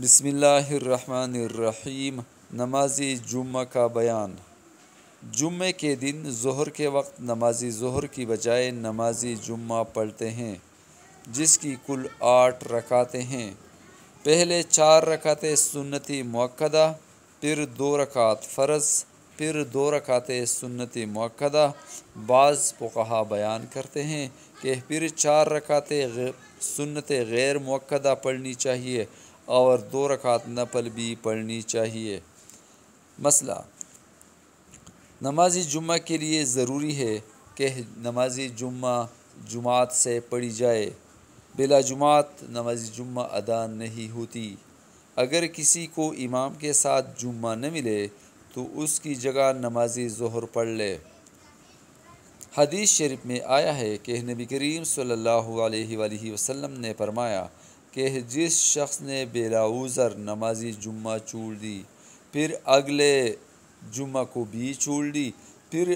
بسم اللہ الرحمن الرحیم۔ نماز جمعہ کا بیان۔ جمعے کے دن ظہر کے وقت نماز ظہر کی بجائے نماز جمعہ پڑھتے ہیں، جس کی کل 8 رکعتیں ہیں۔ پہلے 4 رکعتیں سنتی مؤکدہ، پھر 2 رکعت فرض، پھر 2 رکعتیں سنتی مؤکدہ۔ بعض فقہا بیان کرتے ہیں کہ پھر 4 رکعتیں سنت غیر مؤکدہ پڑھنی چاہیے اور 2 رکعت نفل بھی پڑھنی چاہیے۔ مسئلہ: نماز جمعہ کے لیے ضروری ہے کہ نماز جمعہ جماعت سے پڑھی جائے۔ بلا جماعت نماز جمعہ ادا نہیں ہوتی۔ اگر کسی کو امام کے ساتھ جمعہ نہ ملے تو اس کی جگہ نماز ظہر پڑھ لے۔ حدیث شریف میں آیا ہے کہ نبی کریم صلی اللہ علیہ وآلہ وسلم نے فرمایا کہ جس شخص نے بلا عذر نماز جمعہ چھوڑ دی، پھر اگلے جمعہ کو بھی چھوڑ دی، پھر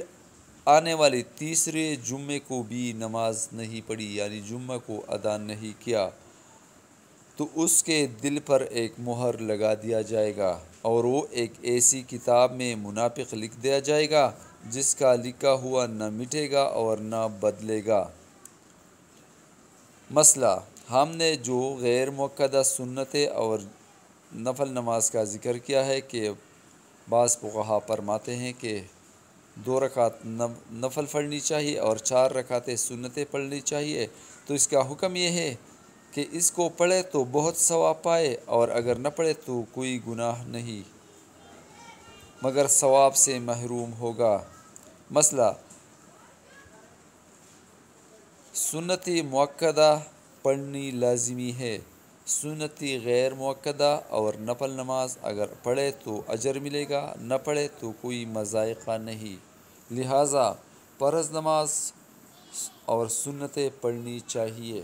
آنے والے تیسرے جمعے کو بھی نماز نہیں پڑھی، یعنی جمعہ کو ادا نہیں کیا، تو اس کے دل پر ایک مہر لگا دیا جائے گا اور وہ ایک ایسی کتاب میں منافق لکھ دیا جائے گا جس کا لکھا ہوا نہ مٹے گا اور نہ بدلے گا۔ مسئلہ: ہم نے جو غیر مؤکدہ سنتیں اور نفل نماز کا ذکر کیا ہے کہ بعض فقہا فرماتے ہیں کہ 2 رکعت نفل پڑھنی چاہیے اور 4 رکعتیں سنتیں پڑھنی چاہیے، تو اس کا حکم یہ ہے کہ اس کو پڑھے تو بہت ثواب پائے اور اگر نہ پڑھے تو کوئی گناہ نہیں مگر ثواب سے محروم ہوگا۔ مسئلہ: سنتی مؤکدہ پڑھنی لازمی ہے۔ سنتی غیر مؤکدہ اور نفل نماز اگر پڑھے تو اجر ملے گا، نہ پڑھے تو کوئی مضائقہ نہیں، لہٰذا فرض نماز اور سنتیں پڑھنی چاہیے۔